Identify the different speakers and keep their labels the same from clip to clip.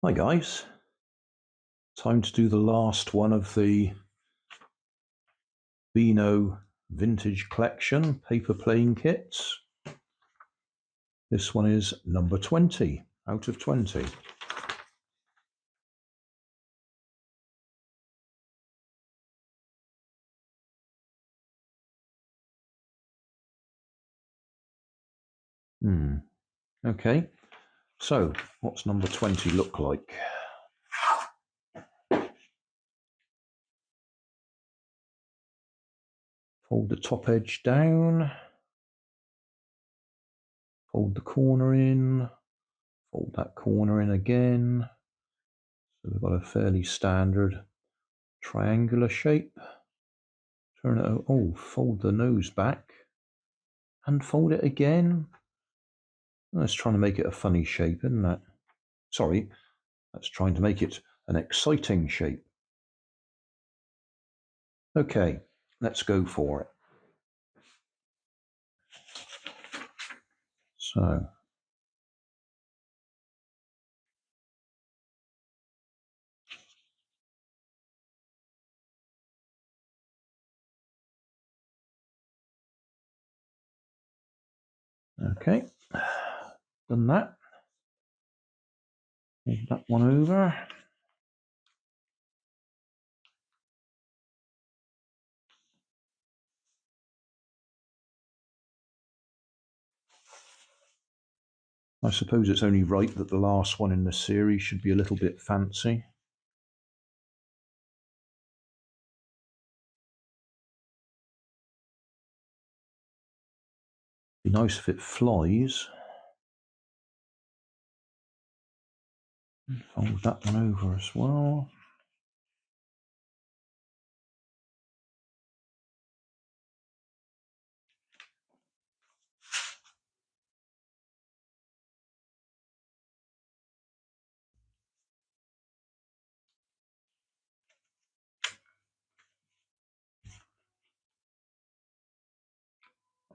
Speaker 1: Hi guys, time to do the last one of the BEANO vintage collection paper playing kits. This one is number 20 out of 20. Okay, so what's number 20 look like? Fold the top edge down, fold the corner in, fold that corner in again. So we've got a fairly standard triangular shape. Turn it over, fold the nose back and fold it again. That's trying to make it a funny shape, isn't that? Sorry, that's trying to make it an exciting shape. Okay, let's go for it. So, okay, done that. Move that one over. I suppose it's only right that the last one in the series should be a little bit fancy. Be nice if it flies. Fold that one over as well.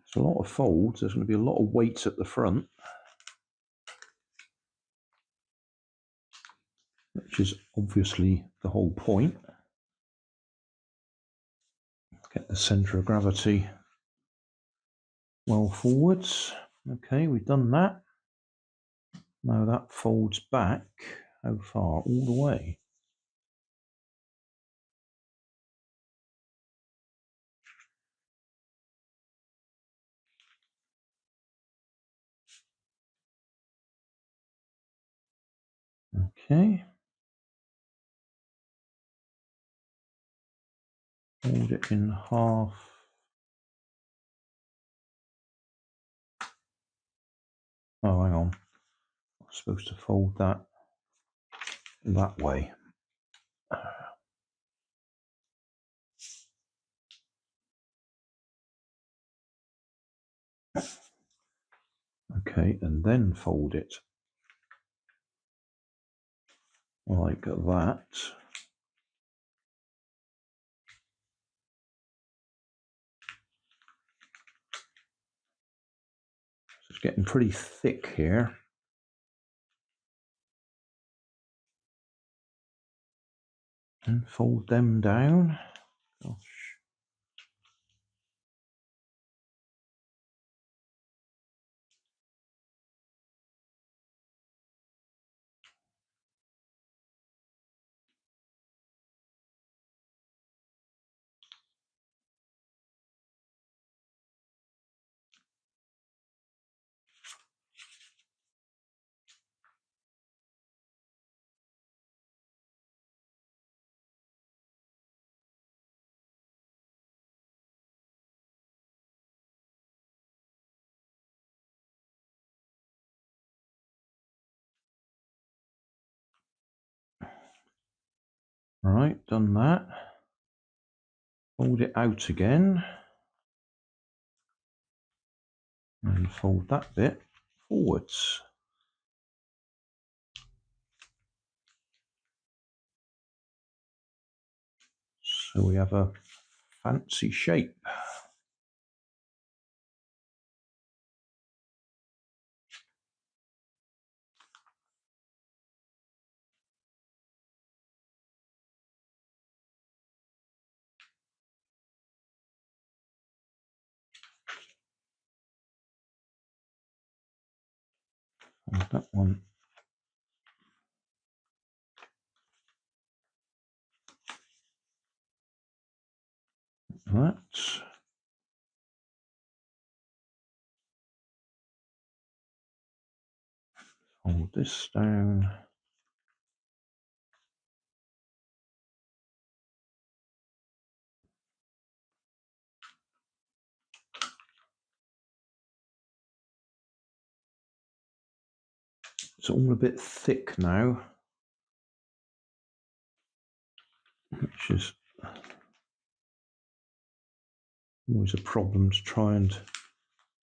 Speaker 1: It's a lot of folds. There's going to be a lot of weights at the front, which is obviously the whole point. Get the centre of gravity well forwards. Okay, we've done that. Now that folds back. How far? All the way. Okay. Fold it in half. Oh, hang on. I'm supposed to fold that way. Okay, and then fold it like that. It's getting pretty thick here. And fold them down. Gosh. Right, done that. Fold it out again. And fold that bit forwards. So we have a fancy shape. And that one. That. Hold this down. It's all a bit thick now, which is always a problem to try and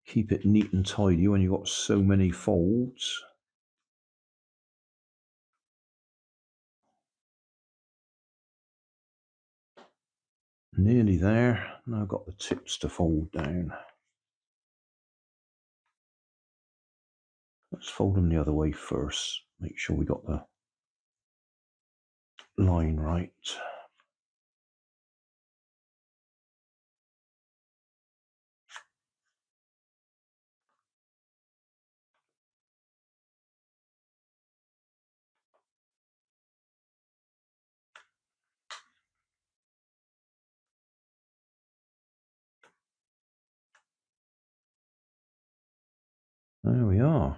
Speaker 1: keep it neat and tidy when you've got so many folds. Nearly there. Now I've got the tips to fold down. Let's fold them the other way first. Make sure we got the line right. There we are.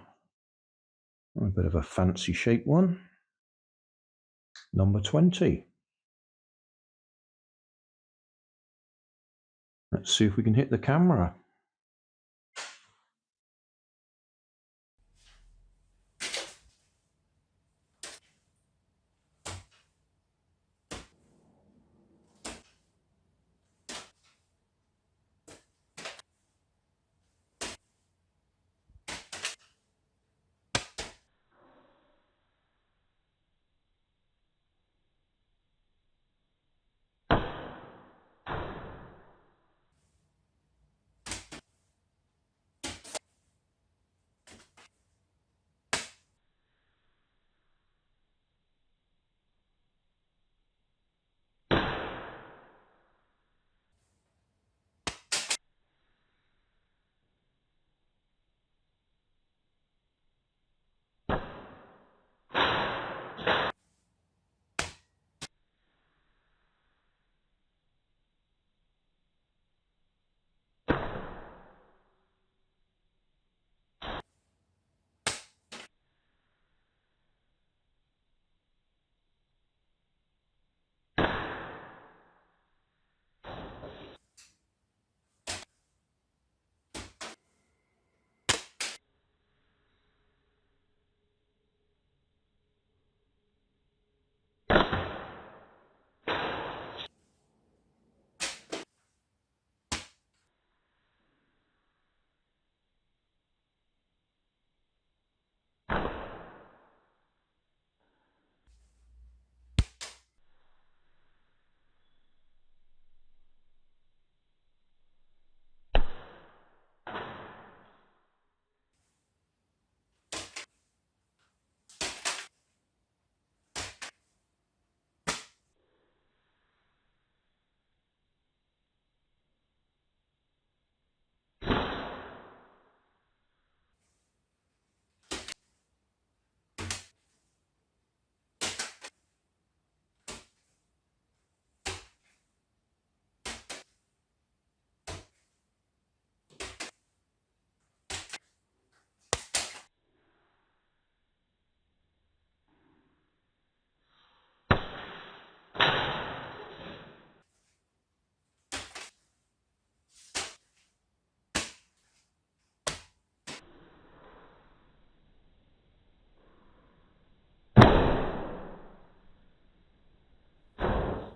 Speaker 1: A bit of a fancy shape one. Number 20. Let's see if we can hit the camera.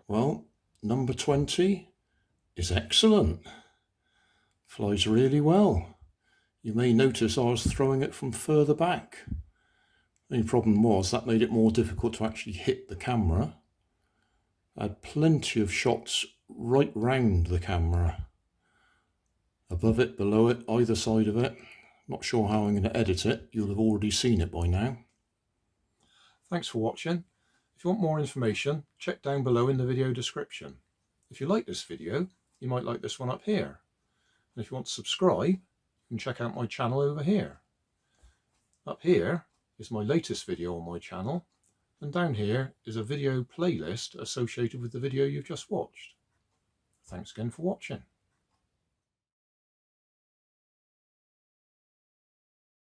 Speaker 1: Well, number 20 is excellent. Flies really well. You may notice I was throwing it from further back. The only problem was that made it more difficult to actually hit the camera. I had plenty of shots right round the camera. Above it, below it, either side of it. Not sure how I'm going to edit it. You'll have already seen it by now. Thanks for watching. If you want more information, check down below in the video description. If you like this video, you might like this one up here. And if you want to subscribe, you can check out my channel over here.
Speaker 2: Up here is my latest video on my channel, and down here is a video playlist associated with the video you've just watched. Thanks again for watching.